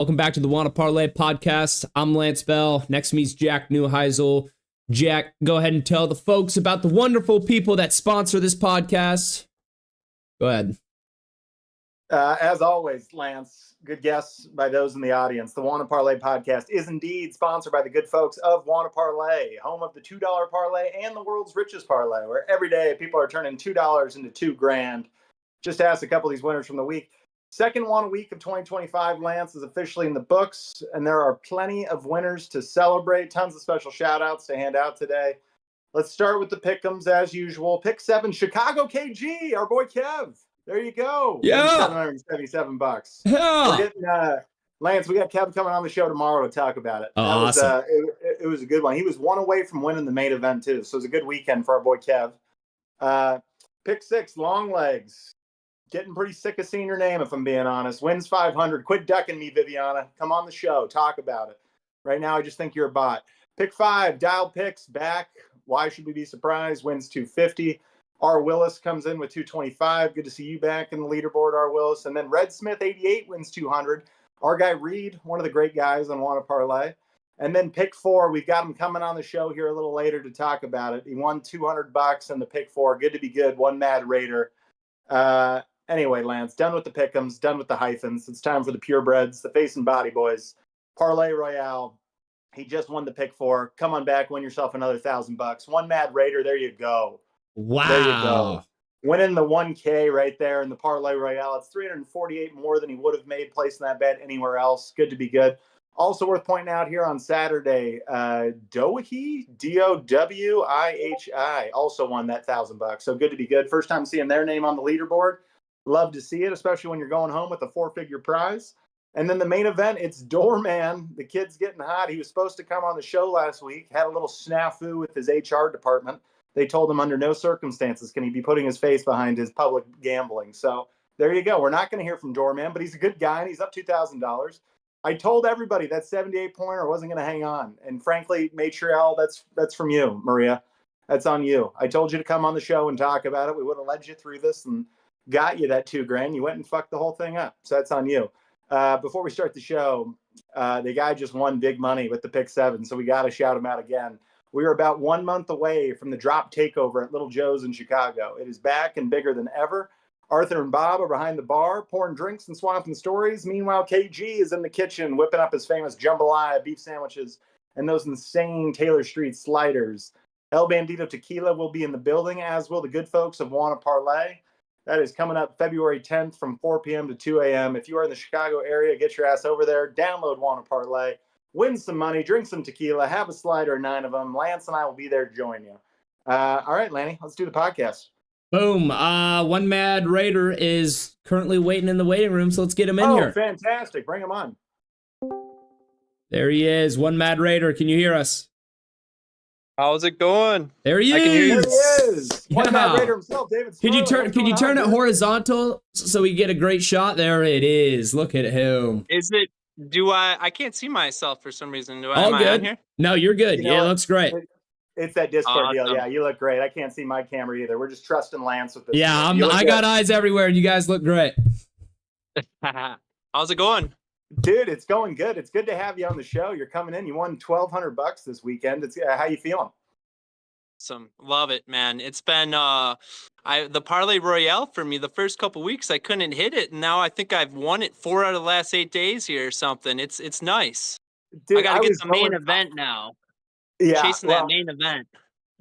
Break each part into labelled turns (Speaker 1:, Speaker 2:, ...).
Speaker 1: Welcome back to the Wanna Parlay podcast. I'm Lance Bell. Next to me is Jack Neuheisel. Jack, go ahead and tell the folks about the wonderful people that sponsor this podcast. Go ahead.
Speaker 2: As always, Lance, good guess by those in the audience. The Wanna Parlay podcast is indeed sponsored by the good folks of Wanna Parlay, home of the $2 parlay and the world's richest parlay, where every day people are turning $2 into $2,000. Just ask a couple of these winners from the week. Second Wanna week of 2025, Lance, is officially in the books, and there are plenty of winners to celebrate. Tons of special shout-outs to hand out today. Let's start with the pick'ems as usual. Pick 7, Chicago KG, our boy Kev. There you go.
Speaker 1: Yeah.
Speaker 2: $777.
Speaker 1: Yeah.
Speaker 2: We're getting, Lance, we got Kev coming on the show tomorrow to talk about it.
Speaker 1: Awesome.
Speaker 2: It was a good one. He was one away from winning the main event, too. So it was a good weekend for our boy Kev. Pick 6, Long Legs. Getting pretty sick of seeing your name, if I'm being honest. Wins 500. Quit ducking me, Viviana. Come on the show. Talk about it. Right now, I just think you're a bot. Pick 5, Dial Picks back. Why should we be surprised? Wins 250. R. Willis comes in with 225. Good to see you back in the leaderboard, R. Willis. And then Red Smith, 88, wins 200. Our guy Reed, one of the great guys on Wanna Parlay. And then pick 4, we've got him coming on the show here a little later to talk about it. He won $200 in the pick 4. Good to be good. One Mad Raider. Anyway, Lance, done with the pick'ems, done with the hyphens. It's time for the purebreds, the face and body boys. Parlay Royale. He just won the pick 4. Come on back, win yourself another $1,000. One Mad Raider. There you go.
Speaker 1: Wow.
Speaker 2: There you go. Winning the 1K right there in the Parlay Royale. It's 348 more than he would have made placing that bet anywhere else. Good to be good. Also worth pointing out here on Saturday, Dowihi, Dowihi, also won that $1,000. So good to be good. First time seeing their name on the leaderboard. Love to see it, especially when you're going home with a 4-figure prize. And then the main event, it's Doorman. The kid's getting hot. He was supposed to come on the show last week, had a little snafu with his HR department. They told him under no circumstances can he be putting his face behind his public gambling. So there you go. We're not going to hear from Doorman, but he's a good guy, and he's up $2,000. I told everybody that 78-pointer wasn't going to hang on. And frankly, Montreal, that's from you, Maria. That's on you. I told you to come on the show and talk about it. We would have led you through this and got you that $2,000. You went and fucked the whole thing up. So that's on you. Before we start the show, the guy just won big money with the pick 7. So we got to shout him out again. We are about 1 month away from the drop takeover at Little Joe's in Chicago. It is back and bigger than ever. Arthur and Bob are behind the bar, pouring drinks and swapping stories. Meanwhile, KG is in the kitchen, whipping up his famous jambalaya beef sandwiches and those insane Taylor Street sliders. El Bandito Tequila will be in the building, as will the good folks of Wanna Parlay. That is coming up February 10th from 4 p.m. to 2 a.m. If you are in the Chicago area, get your ass over there. Download Wanna Parlay. Win some money, drink some tequila, have a slider, 9 of them. Lance and I will be there to join you. All right, Lanny, let's do the podcast.
Speaker 1: Boom. One Mad Raider is currently waiting in the waiting room, so let's get him in here.
Speaker 2: Oh, fantastic. Bring him on.
Speaker 1: There he is. One Mad Raider. Can you hear us?
Speaker 3: How's it going?
Speaker 1: There he
Speaker 3: I can hear you.
Speaker 1: is.
Speaker 2: There he is. One
Speaker 1: Yeah.
Speaker 2: Mad Raider himself, David.
Speaker 1: Can you
Speaker 2: Sparrow.
Speaker 1: turn? Can you turn it horizontal so we get a great shot? There it is. Look at him.
Speaker 3: Is it? Do I can't see myself for some reason.
Speaker 1: All
Speaker 3: am
Speaker 1: good.
Speaker 3: I on here?
Speaker 1: No, you're good.
Speaker 2: You know
Speaker 1: Yeah, it
Speaker 2: what?
Speaker 1: looks great.
Speaker 2: It's that Discord deal.
Speaker 3: Awesome.
Speaker 2: Yeah, you look great. I can't see my camera either. We're just trusting Lance with this.
Speaker 1: Yeah,
Speaker 2: You look
Speaker 1: I
Speaker 2: good.
Speaker 1: got eyes everywhere. You guys look great.
Speaker 3: How's it going?
Speaker 2: Dude, it's going good. It's good to have you on the show. You're coming in. You won $1,200 this weekend. It's how you feeling?
Speaker 3: Awesome. Love it, man. It's been the Parlay Royale for me. The first couple weeks I couldn't hit it, and now I think I've won it 4 out of the last 8 days here or something. It's nice.
Speaker 2: Dude,
Speaker 3: I gotta get
Speaker 2: was
Speaker 3: the main
Speaker 2: going-
Speaker 3: event now.
Speaker 2: Yeah,
Speaker 3: Chasing
Speaker 2: well,
Speaker 3: that main event.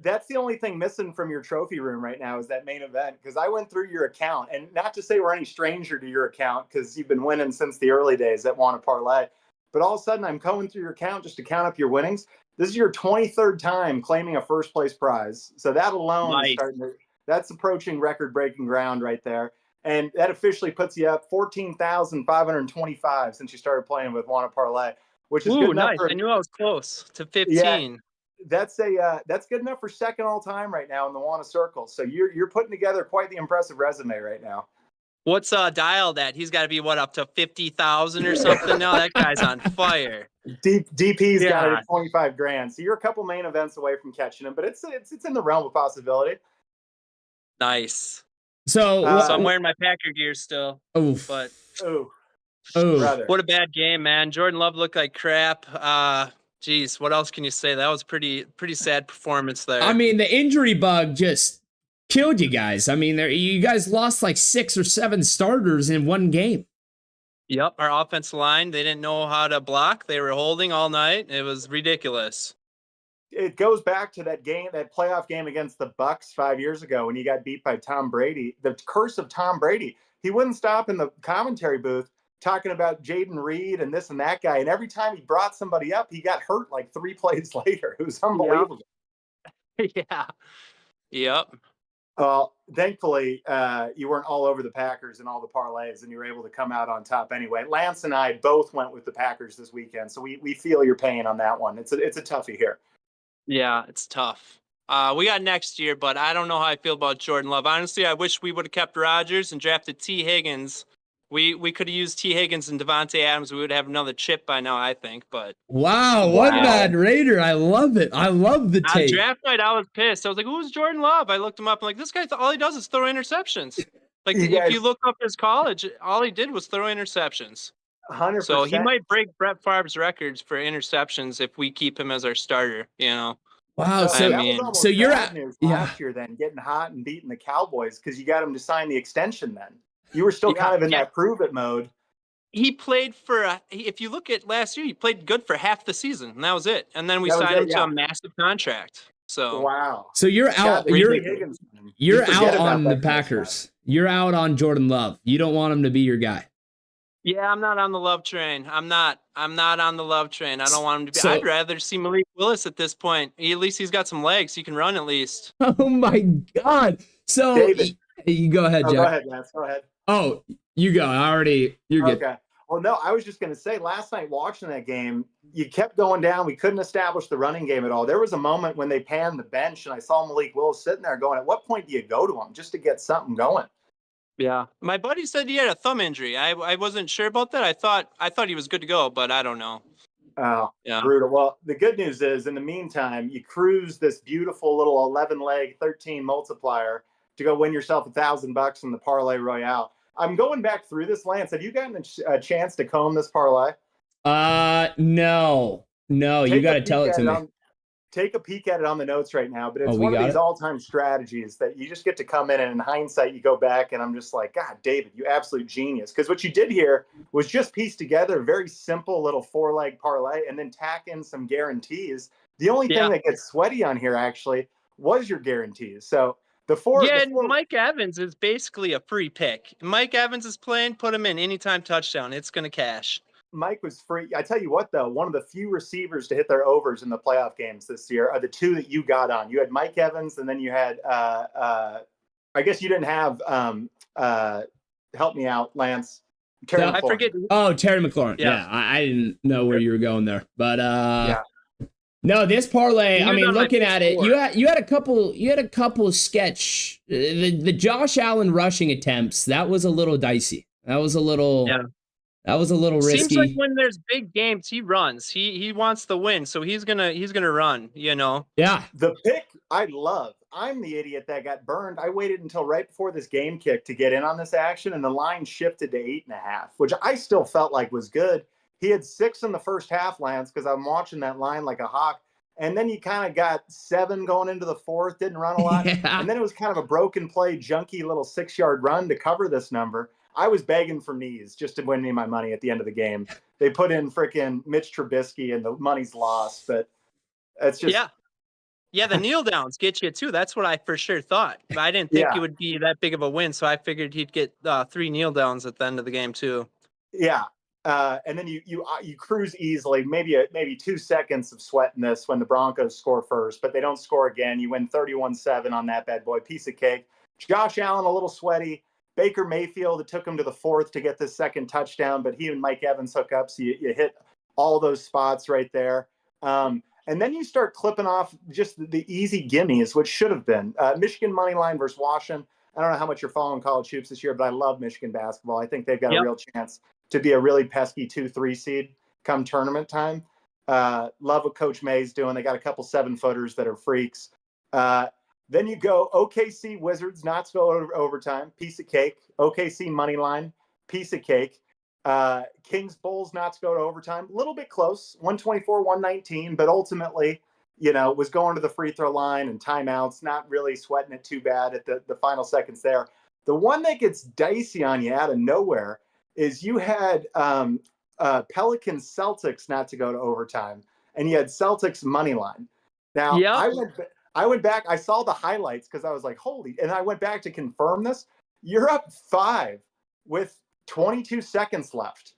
Speaker 2: that's the only thing missing from your trophy room right now is that main event. Because I went through your account, and not to say we're any stranger to your account, because you've been winning since the early days at Wanna Parlay. But all of a sudden, I'm going through your account just to count up your winnings. This is your 23rd time claiming a first place prize. So that alone is that's approaching record breaking ground right there. And that officially puts you up 14,525 since you started playing with Wanna Parlay, which is good enough.
Speaker 3: Nice. I knew I was close to 15.
Speaker 2: That's good enough for second all time right now in the Wanna Circle. So you're putting together quite the impressive resume right now.
Speaker 3: What's Dial that? He's got to be up to 50,000 or something now. That guy's on fire.
Speaker 2: DP's got it at 25 grand. So you're a couple main events away from catching him, but it's in the realm of possibility.
Speaker 3: Nice.
Speaker 1: So
Speaker 3: I'm wearing my Packer gear still.
Speaker 1: Oof.
Speaker 3: But
Speaker 2: ooh.
Speaker 1: Oh,
Speaker 2: brother.
Speaker 3: What a bad game, man. Jordan Love looked like crap. Geez, what else can you say? That was pretty sad performance there.
Speaker 1: I mean, the injury bug just killed you guys. I mean, you guys lost like 6 or 7 starters in one game.
Speaker 3: Yep, our offensive line, they didn't know how to block. They were holding all night. It was ridiculous.
Speaker 2: It goes back to that game, that playoff game against the Bucks 5 years ago when you got beat by Tom Brady. The curse of Tom Brady. He wouldn't stop in the commentary booth talking about Jaden Reed and this and that guy. And every time he brought somebody up, he got hurt like 3 plays later. It was unbelievable.
Speaker 3: Yeah. Yep.
Speaker 2: Thankfully, you weren't all over the Packers and all the parlays, and you were able to come out on top anyway. Lance and I both went with the Packers this weekend, so we feel your pain on that one. It's a toughie here.
Speaker 3: Yeah, it's tough. We got next year, but I don't know how I feel about Jordan Love. Honestly, I wish we would have kept Rodgers and drafted T. Higgins. We could have used T. Higgins and Devontae Adams. We would have another chip by now, I think. But
Speaker 1: Wow, what bad Raider. I love it. I love the
Speaker 3: on
Speaker 1: tape.
Speaker 3: draft night, I was pissed. I was like, who's Jordan Love? I looked him up. I'm like, this guy, all he does is throw interceptions. Like, if you look up his college, all he did was throw interceptions.
Speaker 2: 100%.
Speaker 3: So he might break Brett Favre's records for interceptions if we keep him as our starter, you know?
Speaker 1: Wow, so you're at
Speaker 2: last year then, getting hot and beating the Cowboys because you got him to sign the extension then. You were still kind of in that prove it mode.
Speaker 3: He played for, if you look at last year, he played good for half the season, and that was it. And then we signed him to a massive contract. So
Speaker 2: wow.
Speaker 1: So you're out. You're out on the Packers. You're out on Jordan Love. You don't want him to be your guy.
Speaker 3: Yeah, I'm not on the Love train. I'm not on the Love train. I don't want him to be. I'd rather see Malik Willis at this point. At least he's got some legs. He can run at least.
Speaker 1: Oh my God. So
Speaker 2: David,
Speaker 1: you go ahead, Jack.
Speaker 2: Go ahead, Lance. Go ahead.
Speaker 1: Oh, you go. You're good.
Speaker 2: Okay. Well, no, I was just going to say last night watching that game, you kept going down. We couldn't establish the running game at all. There was a moment when they panned the bench and I saw Malik Willis sitting there going, at what point do you go to him just to get something going?
Speaker 3: Yeah. My buddy said he had a thumb injury. I wasn't sure about that. I thought he was good to go, but I don't know.
Speaker 2: Oh, yeah. Brutal. Well, the good news is in the meantime, you cruise this beautiful little 11-leg 13 multiplier to go win yourself $1,000 in the Parlay Royale. I'm going back through this, Lance. Have you gotten a chance to comb this parlay?
Speaker 1: No. You got to tell it to me.
Speaker 2: Take a peek at it on the notes right now, but it's one of these all-time strategies that you just get to come in and in hindsight, you go back and I'm just like, God, David, you absolute genius. Because what you did here was just piece together a very simple little 4-leg parlay and then tack in some guarantees. The only thing that gets sweaty on here actually was your guarantees. So
Speaker 3: Mike Evans is basically a free pick. Mike Evans is playing, put him in anytime touchdown. It's going to cash.
Speaker 2: Mike was free. I tell you what, though, one of the few receivers to hit their overs in the playoff games this year are the two that you got on. You had Mike Evans, and then you had, I guess you didn't have, help me out, Lance.
Speaker 3: I forget.
Speaker 1: Oh, Terry McLaurin. Yeah, I didn't know where you were going there. But no, this parlay, I mean, looking at it, you had a couple sketch. The Josh Allen rushing attempts, that was a little dicey. That was a little risky.
Speaker 3: Seems like when there's big games, he runs. He wants the win, so he's gonna run. You know.
Speaker 1: Yeah.
Speaker 2: The pick I love. I'm the idiot that got burned. I waited until right before this game kick to get in on this action, and the line shifted to 8.5, which I still felt like was good. He had 6 in the first half, Lance, because I'm watching that line like a hawk. And then you kind of got 7 going into the fourth, didn't run a lot. And then it was kind of a broken play, junky little 6-yard run to cover this number. I was begging for knees just to win me my money at the end of the game. They put in freaking Mitch Trubisky and the money's lost, but it's just.
Speaker 3: Yeah, the kneel downs get you too. That's what I for sure thought. I didn't think it would be that big of a win, so I figured he'd get 3 kneel downs at the end of the game too.
Speaker 2: Yeah. And then you cruise easily, maybe 2 seconds of sweating this when the Broncos score first, but they don't score again. You win 31-7 on that bad boy, piece of cake. Josh Allen a little sweaty. Baker Mayfield, it took him to the 4th to get this second touchdown, but he and Mike Evans hook up, so you hit all those spots right there. And then you start clipping off just the easy gimmies, which should have been Michigan money line versus Washington. I don't know how much you're following college hoops this year, but I love Michigan basketball. I think they've got a real chance to be a really pesky 2-3 seed come tournament time. Love what Coach May's doing. They got a couple 7-footers that are freaks. Then you go OKC Wizards, not to go overtime, piece of cake. OKC money line, piece of cake. Kings Bulls not to go to overtime. A little bit close, 124-119, but ultimately, was going to the free throw line and timeouts, not really sweating it too bad at the final seconds there. The one that gets dicey on you out of nowhere is you had Pelicans Celtics not to go to overtime, and you had Celtics money line. Now, yep. I went back. I saw the highlights because I was like, holy, and I went back to confirm this. You're up 5 with 22 seconds left.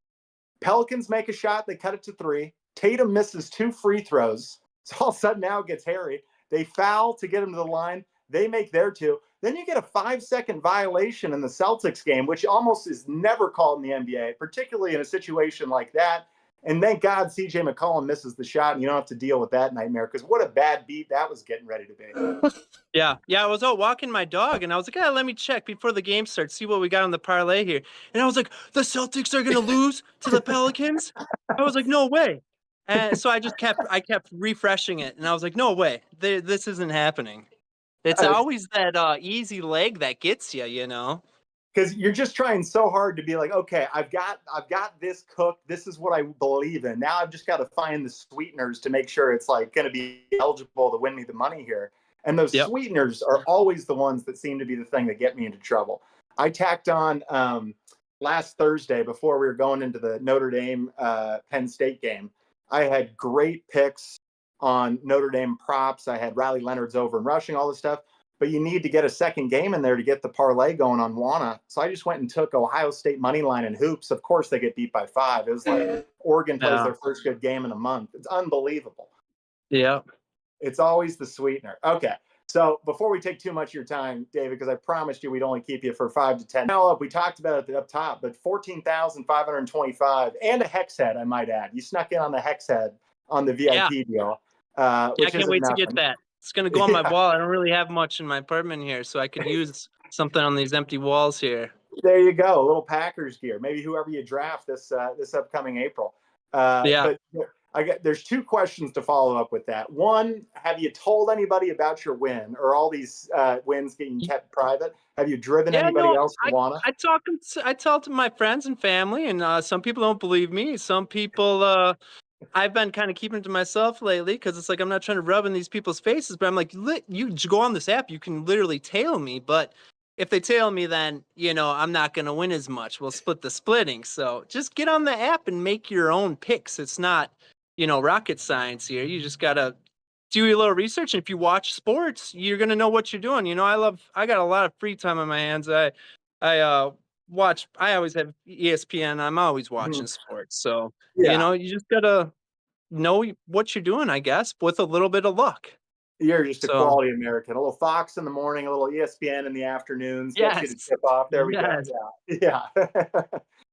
Speaker 2: Pelicans make a shot. They cut it to 3. Tatum misses 2 free throws. So all of a sudden now it gets hairy. They foul to get him to the line. They make their 2. Then you get a 5-second violation in the Celtics game, which almost is never called in the NBA, particularly in a situation like that. And thank God CJ McCollum misses the shot, and you don't have to deal with that nightmare, because what a bad beat that was getting ready to be.
Speaker 3: Yeah, I was out walking my dog, and I was like, let me check before the game starts, see what we got on the parlay here. And I was like, the Celtics are going to lose to the Pelicans? I was like, no way. And so I kept refreshing it, and I was like, no way, this isn't happening. It's always that easy leg that gets you,
Speaker 2: Because you're just trying so hard to be like, okay, I've got this cooked. This is what I believe in. Now I've just got to find the sweeteners to make sure it's like going to be eligible to win me the money here. And those sweeteners are always the ones that seem to be the thing that get me into trouble. I tacked on last Thursday before we were going into the Notre Dame Penn State game. I had great picks on Notre Dame props. I had Riley Leonard's over and rushing, all this stuff. But you need to get a second game in there to get the parlay going on WANA. So I just went and took Ohio State money line and hoops. Of course, they get beat by 5. It was like Oregon plays their first good game in a month. It's unbelievable.
Speaker 3: Yeah.
Speaker 2: It's always the sweetener. Okay. So before we take too much of your time, David, because I promised you we'd only keep you for 5 to 10. Now, we talked about it up top, but 14,525 and a hex head, I might add. You snuck in on the hex head on the VIP deal.
Speaker 3: I can't wait to get that. It's going to go on my wall. I don't really have much in my apartment here, so I could use something on these empty walls here.
Speaker 2: There you go. A little Packers gear. Maybe whoever you draft this upcoming April. But there's 2 questions to follow up with that. One, have you told anybody about your win, or all these wins getting kept private? Have you driven anybody else to WANA?
Speaker 3: I talk to my friends and family, and some people don't believe me. Some people... I've been kind of keeping it to myself lately because it's like I'm not trying to rub in these people's faces, but I'm like, you go on this app, you can literally tail me. But if they tail me, then, I'm not going to win as much. We'll split the splitting. So just get on the app and make your own picks. It's not, rocket science here. You just got to do your little research. And if you watch sports, you're going to know what you're doing. I got a lot of free time on my hands. I always have ESPN. I'm always watching sports. So, you just got to know what you're doing, I guess, with a little bit of luck.
Speaker 2: You're just a quality American. A little Fox in the morning, a little ESPN in the afternoons. Get you to tip off. There we go. Yeah.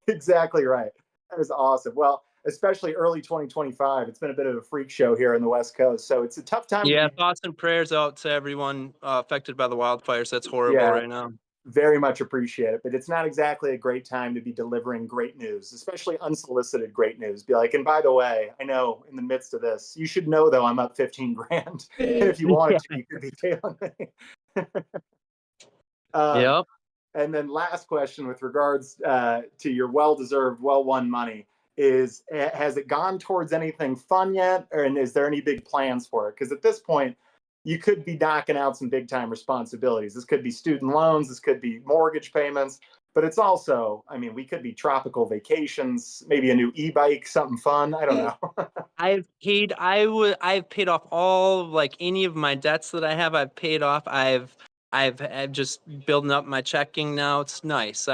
Speaker 2: Exactly right. That is awesome. Well, especially early 2025. It's been a bit of a freak show here on the West Coast. So it's a tough time.
Speaker 3: Yeah, thoughts and prayers out to everyone affected by the wildfires. That's horrible right now.
Speaker 2: Very much appreciate it, but it's not exactly a great time to be delivering great news, especially unsolicited great news. Be like, and by the way, I know in the midst of this, you should know though I'm up 15 grand. And if you wanted to, you could be tailing me.
Speaker 3: Yep.
Speaker 2: And then last question with regards to your well-deserved, well-won money is, has it gone towards anything fun yet? And is there any big plans for it? Because at this point, you could be knocking out some big time responsibilities. This could be student loans. This could be mortgage payments, but it's also, we could be tropical vacations, maybe a new e-bike, something fun. I don't know.
Speaker 3: I've paid off all, any of my debts that I have. I've paid off. I've just building up my checking now. It's nice.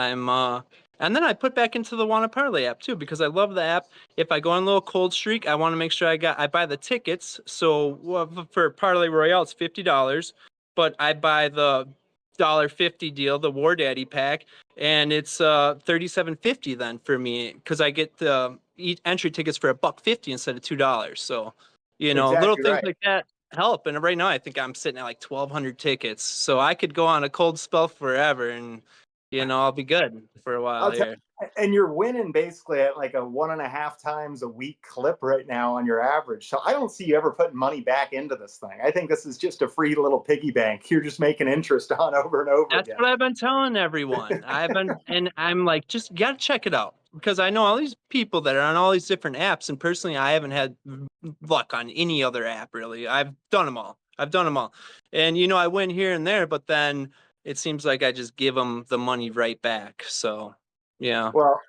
Speaker 3: And then I put back into the WANA Parlay app too, because I love the app. If I go on a little cold streak, I want to make sure I buy the tickets. So for Parlay Royale, it's $50, but I buy the $1.50 deal, the War Daddy pack, and it's $37.50 then for me, because I get the entry tickets for $1.50 instead of $2. So, little things like that help. And right now, I think I'm sitting at like 1,200 tickets, so I could go on a cold spell forever and. I'll be good for a while here.
Speaker 2: And you're winning basically at like a 1.5 times a week clip right now on your average. So I don't see you ever putting money back into this thing. I think this is just a free little piggy bank. You're just making interest on over and over again.
Speaker 3: That's what I've been telling everyone. I'm like, just got to check it out. because I know all these people that are on all these different apps, and personally, I haven't had luck on any other app really. I've done them all. And I win here and there, but then it seems like I just give them the money right back. So, yeah.
Speaker 2: Well,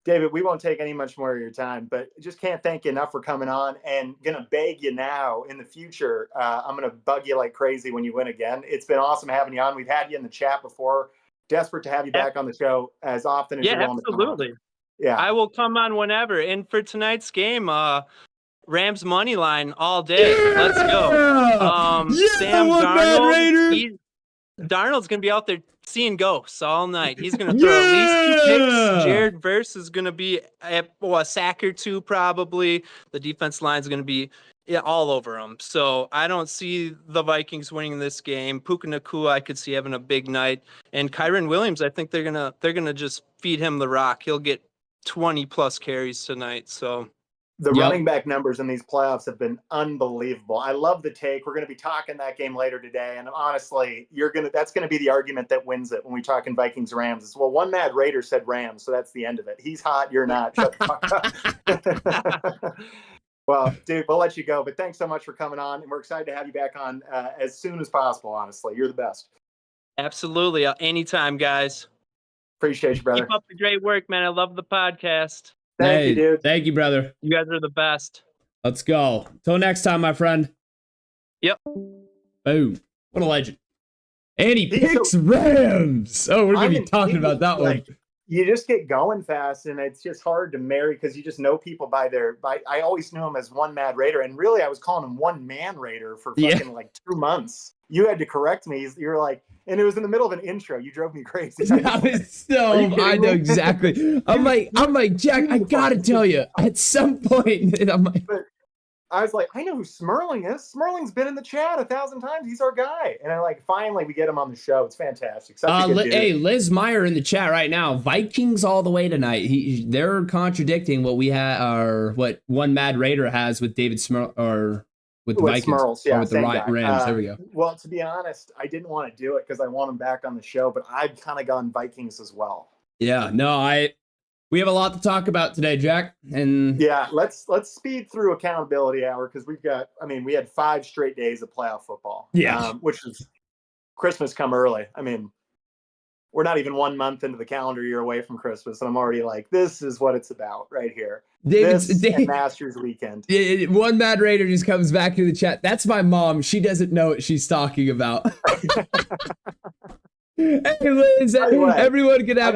Speaker 2: David, we won't take any much more of your time, but just can't thank you enough for coming on, and gonna beg you now in the future. I'm gonna bug you like crazy when you win again. It's been awesome having you on. We've had you in the chat before. Desperate to have you back on the show as often as you're willing to come on.
Speaker 3: Absolutely.
Speaker 2: Yeah,
Speaker 3: I will come on whenever. And for tonight's game, Rams money line all day.
Speaker 1: Yeah!
Speaker 3: Let's go. Sam Darnold. Darnold's gonna be out there seeing ghosts all night. He's gonna throw at least 2 picks. Jared Verse is gonna be a sack or 2 probably. The defense line is gonna be all over him. So I don't see the Vikings winning this game. Puka Nacua, I could see having a big night, and Kyren Williams, I think they're gonna just feed him the rock. He'll get 20 plus carries tonight. So
Speaker 2: the running back numbers in these playoffs have been unbelievable. I love the take. We're going to be talking that game later today, and honestly, that's going to be the argument that wins it when we talk in Vikings Rams. It's, well, one Mad Raider said Rams, so that's the end of it. He's hot, you're not. Shut the fuck up. Well, dude, we'll let you go, but thanks so much for coming on, and we're excited to have you back on as soon as possible. Honestly, you're the best.
Speaker 3: Absolutely, anytime, guys.
Speaker 2: Appreciate you, brother.
Speaker 3: Keep up the great work, man. I love the podcast.
Speaker 2: Thank you, dude.
Speaker 1: Thank you, brother.
Speaker 3: You guys are the best.
Speaker 1: Let's go. Till next time, my friend.
Speaker 3: Yep.
Speaker 1: Boom. What a legend. And he picks Rams. Oh, we're going to be talking about that one.
Speaker 2: You just get going fast, and it's just hard to marry because you just know people by I always knew him as one Mad Raider, and really I was calling him one Man Raider for fucking like 2 months. You had to correct me. You're like, and it was in the middle of an intro. You drove me crazy.
Speaker 1: I know exactly. I'm like, Jack, I gotta tell you, at some point, and I'm like,
Speaker 2: but I was like, I know who Smerling is. Smerling's been in the chat 1,000 times. He's our guy. And finally we get him on the show. It's fantastic.
Speaker 1: Hey, Liz Meyer in the chat right now. Vikings all the way tonight. They're contradicting what we had, or what one Mad Raider has with David Smurl, or with the Vikings,
Speaker 2: Smurls, yeah,
Speaker 1: or with the Rams. There we go.
Speaker 2: Well, to be honest, I didn't want to do it because I want him back on the show, but I've kind of gone Vikings as well.
Speaker 1: Yeah, no, we have a lot to talk about today, Jack. And
Speaker 2: yeah, let's speed through accountability hour because we had 5 straight days of playoff football.
Speaker 1: Yeah,
Speaker 2: which is Christmas come early. I mean, we're not even 1 month into the calendar year away from Christmas, and I'm already like, this is what it's about right here. And Masters weekend.
Speaker 1: One Mad Raider just comes back to the chat. That's my mom. She doesn't know what she's talking about. Hey, Liz, everyone can have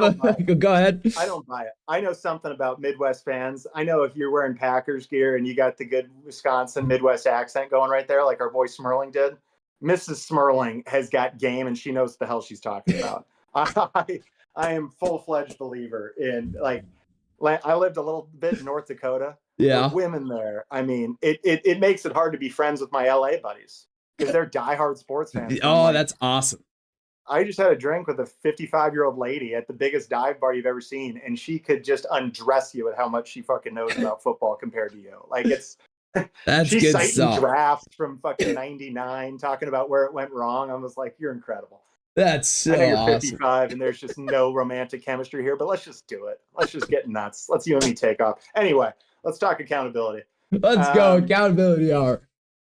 Speaker 1: go ahead.
Speaker 2: I don't buy it. I know something about Midwest fans. I know if you're wearing Packers gear and you got the good Wisconsin Midwest accent going right there, like our boy Smerling did, Mrs. Smerling has got game and she knows what the hell she's talking about. I am full-fledged believer in, I lived a little bit in North Dakota.
Speaker 1: Yeah.
Speaker 2: Women there. I mean, it makes it hard to be friends with my LA buddies because they're diehard sports fans.
Speaker 1: Oh, that's awesome.
Speaker 2: I just had a drink with a 55-year-old lady at the biggest dive bar you've ever seen, and she could just undress you with how much she fucking knows about football compared to you. Like, it's
Speaker 1: that's
Speaker 2: she's
Speaker 1: good
Speaker 2: citing
Speaker 1: stuff.
Speaker 2: Drafts from fucking '99, talking about where it went wrong. I was like, you're incredible.
Speaker 1: That's so
Speaker 2: I know you're
Speaker 1: awesome.
Speaker 2: 55, and there's just no romantic chemistry here, but let's just do it. Let's just get nuts. Let's you and me take off. Anyway, let's talk accountability.
Speaker 1: Let's go accountability hour.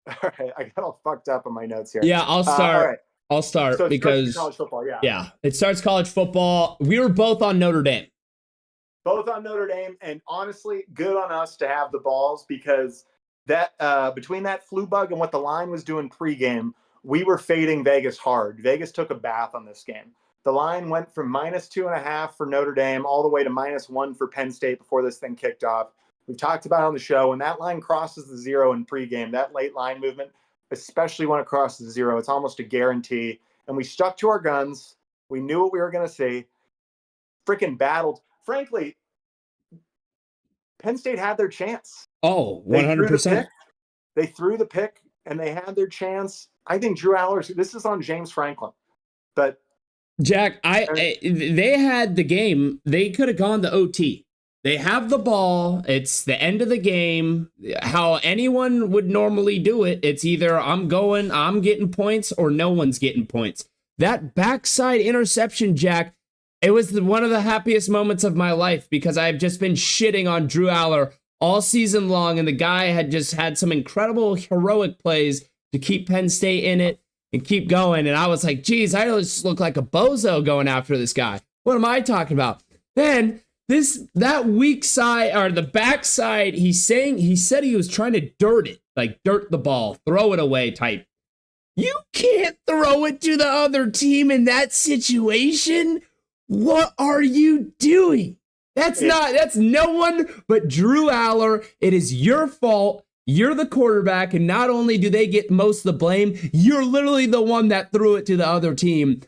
Speaker 2: All right, I got all fucked up on my notes here.
Speaker 1: Yeah, I'll start.
Speaker 2: All right.
Speaker 1: I'll start
Speaker 2: so
Speaker 1: because
Speaker 2: college football,
Speaker 1: yeah, it starts college football. We were both on Notre Dame.
Speaker 2: Both on Notre Dame, and honestly, good on us to have the balls because that between that flu bug and what the line was doing pregame, we were fading Vegas hard. Vegas took a bath on this game. The line went from -2.5 for Notre Dame all the way to -1 for Penn State before this thing kicked off. We've talked about it on the show. When that line crosses the 0 in pregame, that late line movement, especially when it crosses the 0, it's almost a guarantee. And we stuck to our guns. We knew what we were going to see. Freaking battled. Frankly, Penn State had their chance.
Speaker 1: Oh, 100%.
Speaker 2: They threw the pick, and they had their chance. I think Drew Allers, this is on James Franklin. But
Speaker 1: Jack, they had the game. They could have gone to OT. They have the ball. It's the end of the game. How anyone would normally do it, it's either I'm getting points, or no one's getting points. That backside interception, Jack, It was one of the happiest moments of my life because I've just been shitting on Drew Aller all season long, and the guy had just had some incredible heroic plays to keep Penn State in it and keep going. And I was like, geez, I just look like a bozo going after this guy. What am I talking about? Then that weak side or the backside, he said he was trying to dirt the ball, throw it away type. You can't throw it to the other team in that situation. What are you doing? That's no one but Drew Aller. It is your fault. You're the quarterback, and not only do they get most of the blame, you're literally the one that threw it to the other team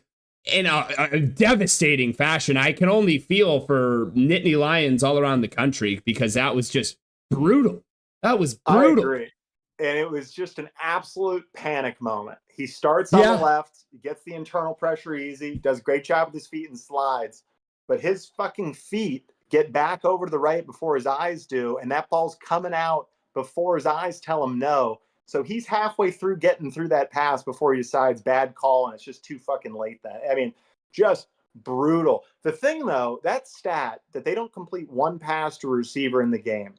Speaker 1: in a devastating fashion. I can only feel for Nittany Lions all around the country because that was just brutal. That was brutal.
Speaker 2: I agree. And it was just an absolute panic moment. He starts on the left, he gets the internal pressure easy, does a great job with his feet and slides, but his fucking feet get back over to the right before his eyes do, and that ball's coming out before his eyes tell him no. So he's halfway through getting through that pass before he decides bad call, and it's just too fucking late then. I mean, just brutal. The thing, though, that stat that they don't complete one pass to a receiver in the game,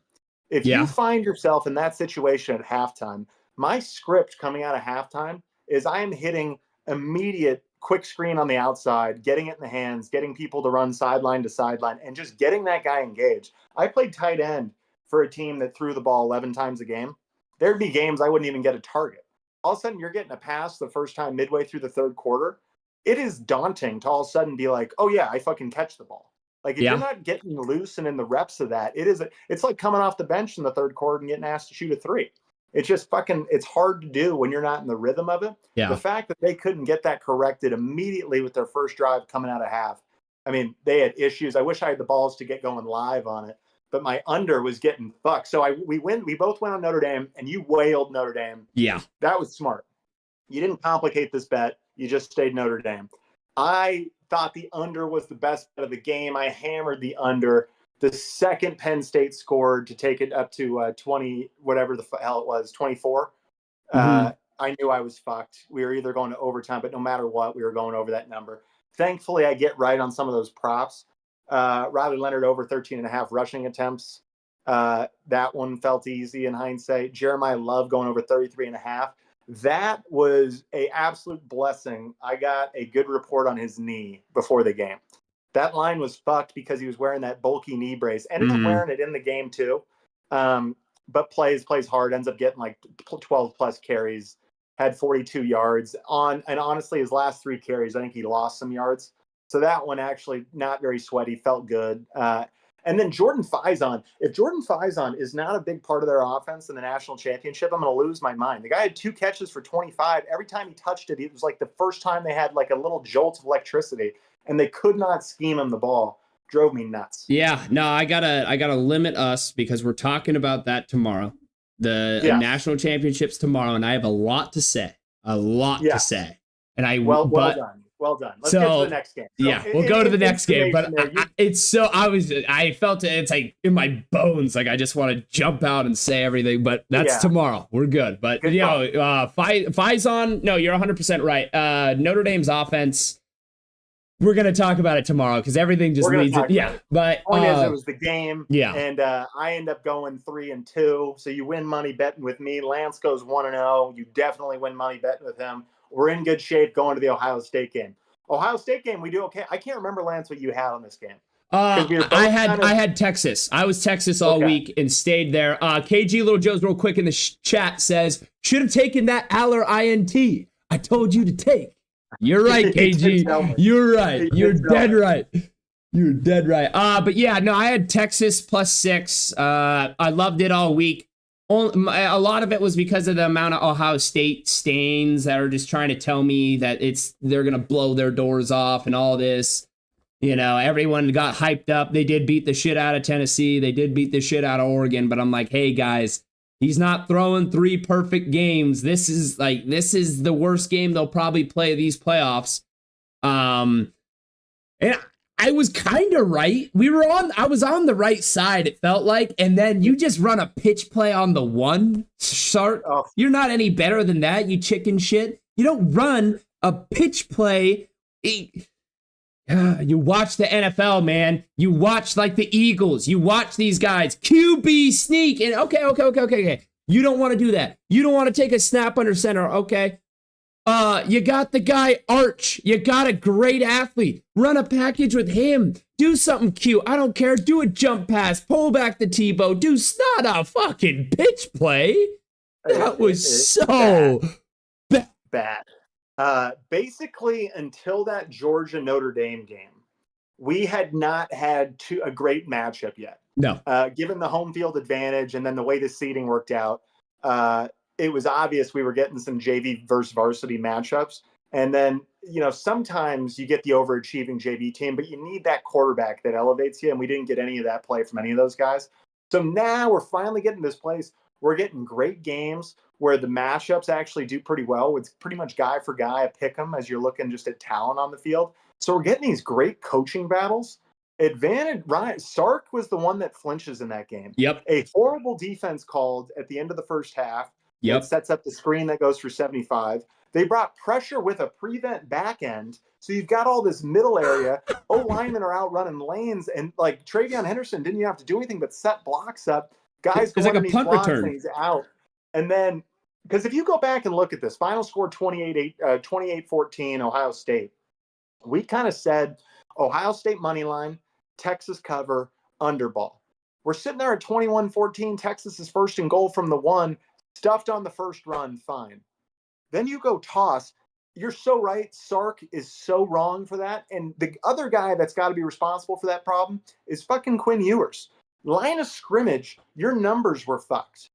Speaker 2: if you find yourself in that situation at halftime, my script coming out of halftime is I am hitting immediate quick screen on the outside, getting it in the hands, getting people to run sideline to sideline, and just getting that guy engaged. I played tight end for a team that threw the ball 11 times a game. There'd be games I wouldn't even get a target. All of a sudden, you're getting a pass the first time midway through the third quarter. It is daunting to all of a sudden be like, oh, yeah, I fucking catch the ball. Like, if you're not getting loose and in the reps of that, it's like coming off the bench in the third quarter and getting asked to shoot a three. It's just it's hard to do when you're not in the rhythm of it. Yeah. The fact that they couldn't get that corrected immediately with their first drive coming out of half. I mean, they had issues. I wish I had the balls to get going live on it, but my under was getting fucked. So we both went on Notre Dame, and you wailed Notre Dame.
Speaker 1: Yeah.
Speaker 2: That was smart. You didn't complicate this bet. You just stayed Notre Dame. I thought the under was the best bet of the game. I hammered the under. The second Penn State scored to take it up to 20, whatever the hell it was, 24. I knew I was fucked. We were either going to overtime, but no matter what, we were going over that number. Thankfully, I get right on some of those props. Riley Leonard over 13.5 rushing attempts. That one felt easy in hindsight. Jeremiah Love going over 33.5. That was a absolute blessing. I got a good report on his knee before the game. That line was fucked because he was wearing that bulky knee brace. Ended up wearing it in the game too. But plays hard, ends up getting like 12 plus carries, had 42 yards and honestly, his last 3 carries, I think he lost some yards. So that one actually not very sweaty, felt good. And then Jordan Faison. If Jordan Faison is not a big part of their offense in the national championship, I'm going to lose my mind. The guy had 2 catches for 25. Every time he touched it, it was like the first time they had like a little jolt of electricity, and they could not scheme him the ball. Drove me nuts.
Speaker 1: Yeah, no, I gotta limit us because we're talking about that tomorrow. The national championships tomorrow, and I have a lot to say. To say. And
Speaker 2: well done. Let's get to the next game. So
Speaker 1: we'll go to the next game. But I felt it's like in my bones, like I just want to jump out and say everything. But that's tomorrow. We're good. But Faison, no, you're 100% right. Notre Dame's offense. We're gonna talk about it tomorrow because everything just leads it. Yeah, but
Speaker 2: point is, it was the game.
Speaker 1: Yeah,
Speaker 2: and I end up going 3-2. So you win money betting with me. Lance goes 1-0. You definitely win money betting with him. We're in good shape going to the Ohio State game. Ohio State game, we do okay. I can't remember, Lance, what you had on this game.
Speaker 1: I had Texas. I was Texas all week and stayed there. KG Little Joe's real quick in the chat says, should have taken that Aller INT. I told you to take. You're right, KG. You're right. You're dead right. You're dead right. But yeah, no, I had Texas +6. I loved it all week. A lot of it was because of the amount of Ohio State stains that are just trying to tell me that they're gonna blow their doors off and all this. You know, everyone got hyped up. They did beat the shit out of Tennessee. They did beat the shit out of Oregon. But I'm like, hey guys, he's not throwing 3 perfect games. This is the worst game they'll probably play these playoffs. And I was kind of right. I was on the right side, it felt like. And then you just run a pitch play on the 1, Shark. Oh. You're not any better than that, you chicken shit. You don't run a pitch play. You watch the NFL, man. You watch like the Eagles. You watch these guys. QB sneak. And okay. You don't want to do that. You don't want to take a snap under center. Okay. You got the guy Arch. You got a great athlete. Run a package with him. Do something cute. I don't care. Do a jump pass. Pull back the Tebow. Do not a fucking pitch play. That was so
Speaker 2: bad. Basically, until that Georgia Notre Dame game, we had not had a great matchup yet.
Speaker 1: No.
Speaker 2: Given the home field advantage and then the way the seeding worked out, it was obvious we were getting some JV versus varsity matchups. And then, sometimes you get the overachieving JV team, but you need that quarterback that elevates you. And we didn't get any of that play from any of those guys. So now we're finally getting to this place. We're getting great games where the mashups actually do pretty well. It's pretty much guy for guy, a pick 'em as you're looking just at talent on the field. So we're getting these great coaching battles. Advantage, Ryan Sark was the one that flinches in that game.
Speaker 1: Yep.
Speaker 2: A horrible defense called at the end of the first half.
Speaker 1: Yep.
Speaker 2: It sets up the screen that goes for 75. They brought pressure with a prevent back end. So you've got all this middle area. Linemen are out running lanes. And like Travion Henderson didn't even have to do anything but set blocks up. Guys
Speaker 1: it's like a punt return.
Speaker 2: And he's out. And then, because if you go back and look at this, final score 28-14, Ohio State. We kind of said Ohio State money line, Texas cover, underball. We're sitting there at 21-14. Texas is first and goal from the 1, stuffed on the first run, fine. Then you go toss. You're so right. Sark is so wrong for that. And the other guy that's got to be responsible for that problem is fucking Quinn Ewers. Line of scrimmage, your numbers were fucked.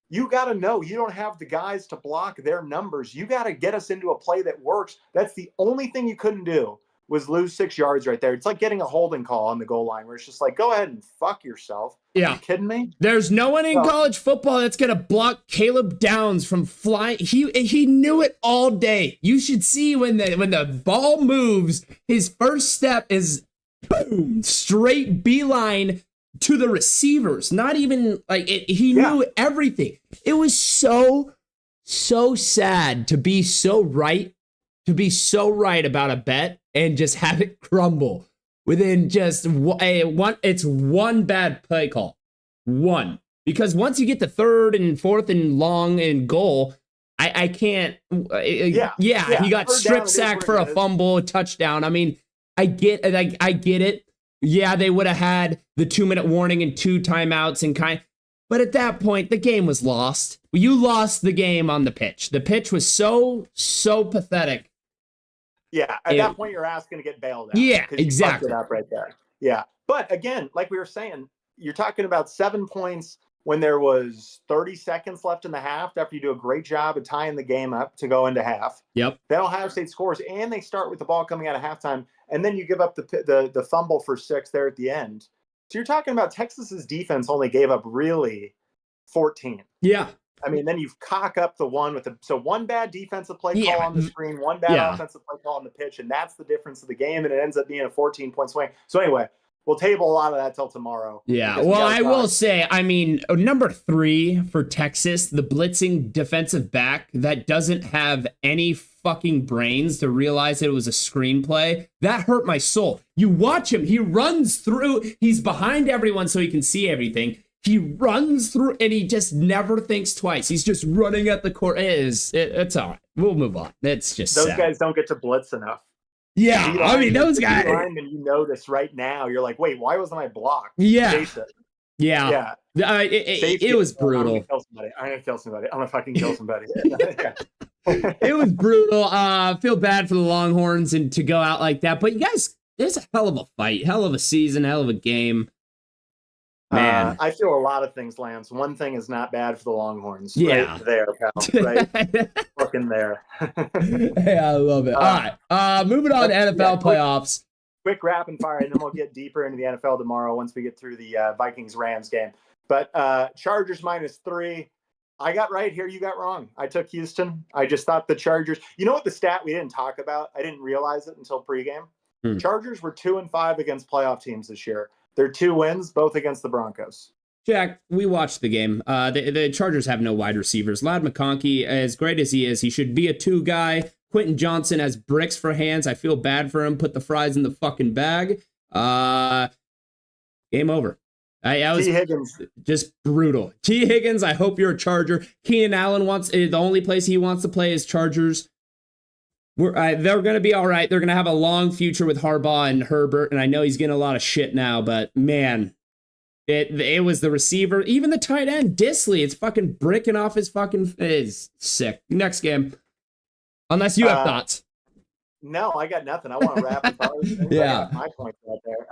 Speaker 2: You got to know you don't have the guys to block their numbers. You got to get us into a play that works. That's the only thing you couldn't do was lose 6 yards right there. It's like getting a holding call on the goal line where it's just like, go ahead and fuck yourself.
Speaker 1: Yeah.
Speaker 2: Are you kidding me?
Speaker 1: There's no one in college football that's going to block Caleb Downs from flying. He knew it all day. You should see when the ball moves, his first step is boom, straight beeline to the receivers. Not even like it. He knew everything. It was so sad to be so right about a bet and just have it crumble within just one. It's one bad play call. One. Because once you get the third and fourth and long and goal, I can't. He got strip sacked for a fumble, a touchdown. I mean, I get it. Yeah, they would have had the 2-minute warning and 2 timeouts and but at that point, the game was lost. You lost the game on the pitch. The pitch was so pathetic.
Speaker 2: Yeah, at that point, your ass going to get bailed out.
Speaker 1: Yeah, exactly.
Speaker 2: You fucked it up right there. Yeah, but again, like we were saying, you're talking about 7 points when there was 30 seconds left in the half after you do a great job of tying the game up to go into half.
Speaker 1: Yep.
Speaker 2: Then Ohio State scores, and they start with the ball coming out of halftime, and then you give up the fumble for 6 there at the end. So you're talking about Texas's defense only gave up really 14.
Speaker 1: Yeah.
Speaker 2: I mean, then you cock up the one with one bad defensive play call on the screen, one bad offensive play call on the pitch, and that's the difference of the game, and it ends up being a 14-point swing. So anyway, we'll table a lot of that till tomorrow.
Speaker 1: Yeah, well, I will say, I mean, number 3 for Texas, the blitzing defensive back that doesn't have any fucking brains to realize that it was a screenplay, that hurt my soul. You watch him, he runs through, he's behind everyone so he can see everything. He runs through and he just never thinks twice. He's just running at the court. It's all right. We'll move on. It's just
Speaker 2: those
Speaker 1: sad.
Speaker 2: Guys don't get to blitz enough.
Speaker 1: Yeah, I mean, those guys.
Speaker 2: And you know this right now. You're like, wait, why wasn't I blocked?
Speaker 1: Yeah. Yeah. It was brutal.
Speaker 2: I'm gonna kill somebody. I'm gonna fucking kill somebody.
Speaker 1: It was brutal. Feel bad for the Longhorns and to go out like that. But you guys, it's a hell of a fight, hell of a season, hell of a game. Man,
Speaker 2: I feel a lot of things, Lance. One thing is not bad for the Longhorns.
Speaker 1: Yeah.
Speaker 2: Right there, pal. Right fucking there.
Speaker 1: Yeah, I love it. All right. Moving on to NFL playoffs.
Speaker 2: Quick rapid fire, and then we'll get deeper into the NFL tomorrow once we get through the Vikings-Rams game. But Chargers -3. I got right here. You got wrong. I took Houston. I just thought the Chargers. You know what the stat we didn't talk about? I didn't realize it until pregame. Chargers were 2-5 against playoff teams this year. They're 2 wins, both against the Broncos.
Speaker 1: Jack, we watched the game. The Chargers have no wide receivers. Ladd McConkey, as great as he is, he should be a 2 guy. Quentin Johnson has bricks for hands. I feel bad for him. Put the fries in the fucking bag. Game over. I was
Speaker 2: T. Higgins.
Speaker 1: just brutal. T. Higgins, I hope you're a Charger. Keenan Allen the only place he wants to play is Chargers. They're going to be all right. They're going to have a long future with Harbaugh and Herbert, and I know he's getting a lot of shit now, but man, it was the receiver, even the tight end, Disley. It's fucking bricking off his fucking. It's sick. Next game, unless you have thoughts.
Speaker 2: No, I got nothing. I want to wrap it.
Speaker 1: Yeah,
Speaker 2: my points out there.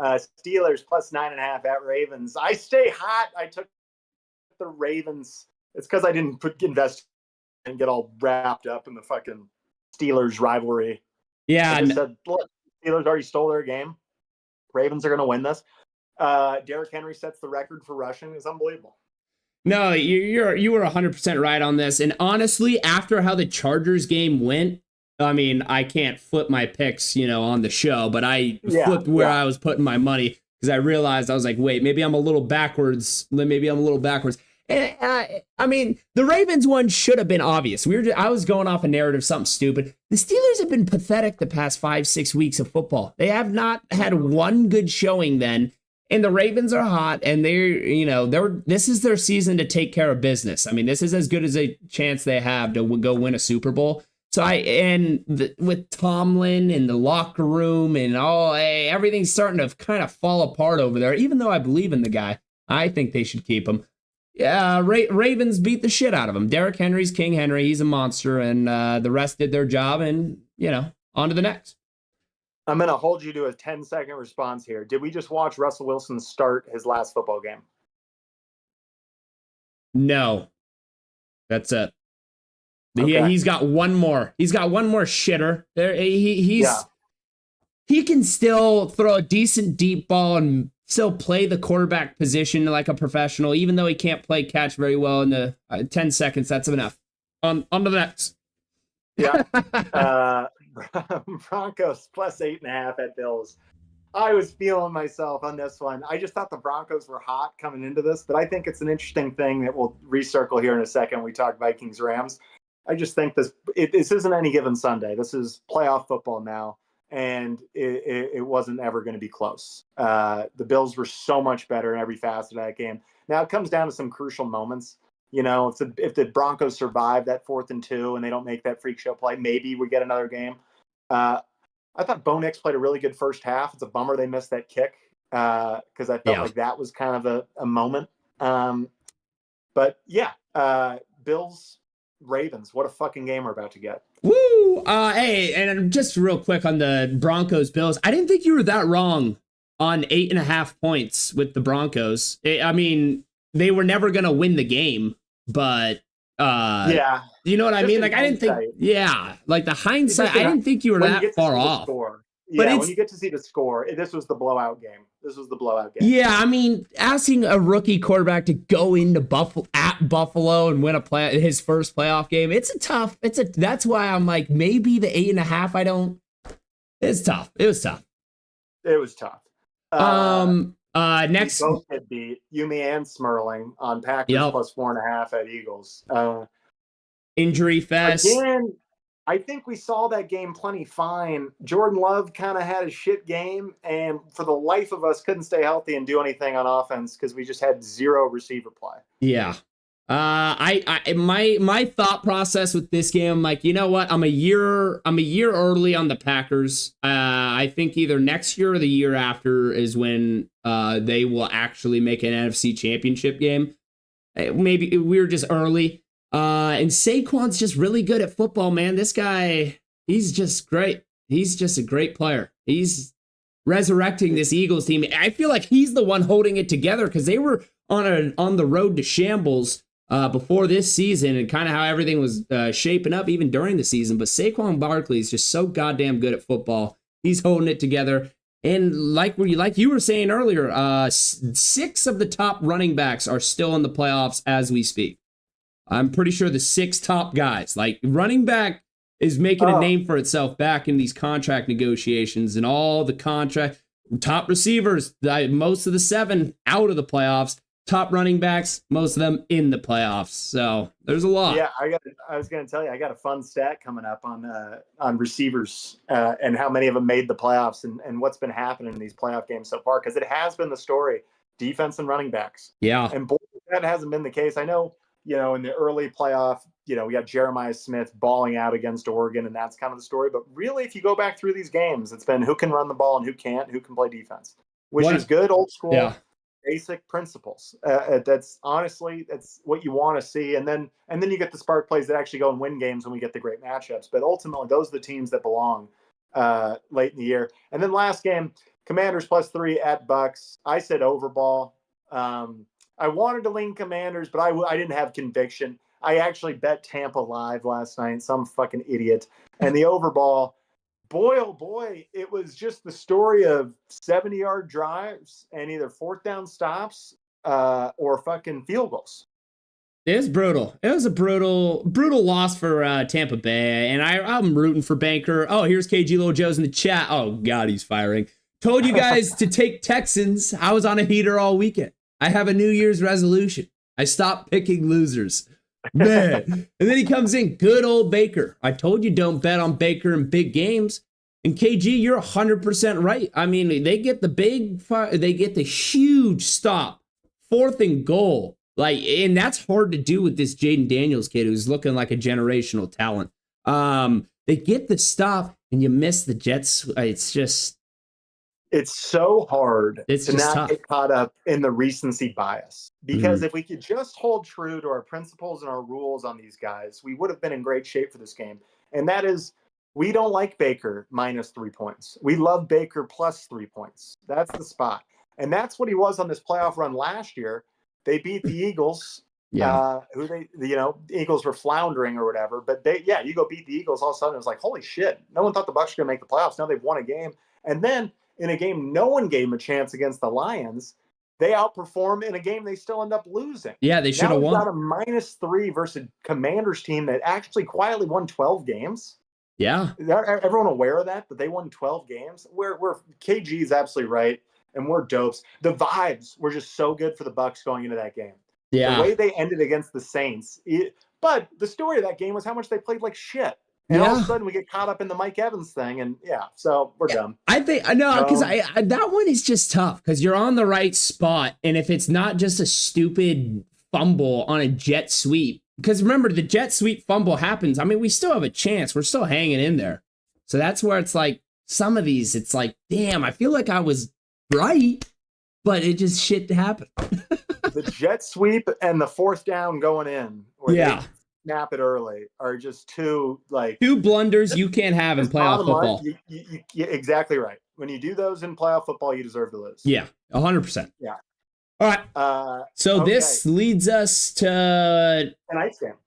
Speaker 2: Steelers plus 9.5 at Ravens. I stay hot. I took the Ravens. It's because I didn't invest and get all wrapped up in the fucking Steelers rivalry.
Speaker 1: Yeah,
Speaker 2: I said, look, Steelers already stole their game. Ravens are going to win this. Derrick Henry sets the record for rushing. It's unbelievable.
Speaker 1: No, you were 100% right on this. And honestly, after how the Chargers game went, I mean, I can't flip my picks, on the show, but I flipped where I was putting my money because I realized I was like, wait, maybe I'm a little backwards. And I mean, the Ravens one should have been obvious. I was going off a narrative, something stupid. The Steelers have been pathetic the past 5-6 weeks of football. They have not had one good showing then. And the Ravens are hot, and this is their season to take care of business. I mean, this is as good as a chance they have to go win a Super Bowl. So with Tomlin and the locker room and everything's starting to kind of fall apart over there. Even though I believe in the guy, I think they should keep him. Yeah, Ravens beat the shit out of him. Derrick Henry's King Henry. He's a monster, and the rest did their job. And on to the next.
Speaker 2: I'm going to hold you to a 10-second response here. Did we just watch Russell Wilson start his last football game?
Speaker 1: No, that's it.
Speaker 2: Okay.
Speaker 1: He's got one more. He's got one more shitter. There, he can still throw a decent deep ball and still play the quarterback position like a professional, even though he can't play catch very well in the 10 seconds. That's enough. On to the next.
Speaker 2: Yeah. Broncos plus 8.5 at Bills. I was feeling myself on this one. I just thought the Broncos were hot coming into this, but I think it's an interesting thing that we'll recircle here in a second when we talk Vikings-Rams. I just think this isn't any given Sunday. This is playoff football now, and it wasn't ever going to be close. The Bills were so much better in every facet of that game. Now it comes down to some crucial moments. If the Broncos survive that 4th and 2 and they don't make that freak show play, maybe we get another game. I thought Bo Nix played a really good first half. It's a bummer they missed that kick because I felt like that was kind of a moment. But Bills. Ravens, what a fucking game we're about to get.
Speaker 1: Woo! Hey, and just real quick on the Broncos Bills, I didn't think you were that wrong on 8.5 points with the Broncos. I mean, they were never gonna win the game, but you know what I mean? Like, I didn't think, like the hindsight, I didn't think you were that far off.
Speaker 2: But when you get to see the score, this was the blowout game.
Speaker 1: Yeah, I mean, asking a rookie quarterback to go into Buffalo and win his first playoff game, that's why I'm like, maybe the 8.5, it's tough. It was tough. Next.
Speaker 2: We both get beat, Yumi and Smerling on Packers plus 4.5 at Eagles.
Speaker 1: Injury fest.
Speaker 2: Again, I think we saw that game plenty fine. Jordan Love kind of had a shit game, and for the life of us couldn't stay healthy and do anything on offense because we just had zero receiver play.
Speaker 1: Yeah. My thought process with this game, I'm like, you know what? I'm a year early on the Packers. I think either next year or the year after is when they will actually make an NFC Championship game. Maybe we were just early. And Saquon's just really good at football, man. This guy, he's just great. He's just a great player. He's resurrecting this Eagles team. I feel like he's the one holding it together because they were on the road to shambles before this season and kind of how everything was shaping up even during the season. But Saquon Barkley is just so goddamn good at football. He's holding it together. And like you were saying earlier, 6 of the top running backs are still in the playoffs as we speak. I'm pretty sure the 6 top guys, like running back is making a name for itself back in these contract negotiations and all the contract top receivers, most of the 7 out of the playoffs. top running backs, most of them in the playoffs. So there's a lot.
Speaker 2: Yeah, I was going to tell you, I got a fun stat coming up on receivers and how many of them made the playoffs and what's been happening in these playoff games so far, because it has been the story, defense and running backs.
Speaker 1: Yeah.
Speaker 2: And boy, that hasn't been the case. I know, in the early playoff, we got Jeremiah Smith balling out against Oregon, and that's kind of the story. But really, if you go back through these games, it's been who can run the ball and who can't, who can play defense, which is good old school, basic principles. That's what you want to see. And then you get the spark plays that actually go and win games when we get the great matchups. But ultimately, those are the teams that belong late in the year. And then last game, Commanders +3 at Bucks. I said overball. I wanted to lean Commanders, but I didn't have conviction. I actually bet Tampa live last night, some fucking idiot. And the overball, boy, oh boy, it was just the story of 70-yard drives and either fourth down stops or fucking field goals.
Speaker 1: It was brutal. It was a brutal loss for Tampa Bay. And I'm rooting for Banker. Oh, here's KG Little Joe's in the chat. Oh, God, he's firing. Told you guys to take Texans. I was on a heater all weekend. I have a New Year's resolution. I stopped picking losers. Man. And then he comes in, good old Baker. I told you don't bet on Baker in big games. And KG, you're 100% right. I mean, they get the huge stop, 4th and goal. And that's hard to do with this Jaden Daniels kid who's looking like a generational talent. They get the stop and you miss the Jets.
Speaker 2: It's so hard to not
Speaker 1: tough.
Speaker 2: get caught up in the recency bias. Because if we could just hold true to our principles and our rules on these guys, we would have been in great shape for this game. And that is, we don't like Baker -3 points. We love Baker +3 points. That's the spot. And that's what he was on this playoff run last year. They beat the Eagles. The Eagles were floundering or whatever. But you go beat the Eagles, all of a sudden it was like, holy shit. No one thought the Bucs were going to make the playoffs. Now they've won a game. And then in a game no one gave them a chance against the Lions, they outperform in a game they still end up losing.
Speaker 1: Yeah, they should have won.
Speaker 2: Now we've got a -3 versus Commanders team that actually quietly won 12 games.
Speaker 1: Yeah.
Speaker 2: Is everyone aware of that they won 12 games? We're KG is absolutely right, and we're dopes. The vibes were just so good for the Bucs going into that game.
Speaker 1: Yeah.
Speaker 2: The way they ended against the Saints. But the story of that game was how much they played like shit. And all of a sudden we get caught up in the Mike Evans thing, and so we're done.
Speaker 1: I think because that one is just tough because you're on the right spot, and if it's not just a stupid fumble on a jet sweep, because remember the jet sweep fumble happens. I mean, we still have a chance. We're still hanging in there. So that's where it's like some of these, it's like, damn, I feel like I was right, but it just shit happened.
Speaker 2: The jet sweep and the 4th down going in. They snap it early are just two
Speaker 1: blunders you can't have in playoff football.
Speaker 2: You're exactly right. When you do those in playoff football, you deserve to lose.
Speaker 1: Yeah, 100%.
Speaker 2: Yeah.
Speaker 1: All right. This leads us to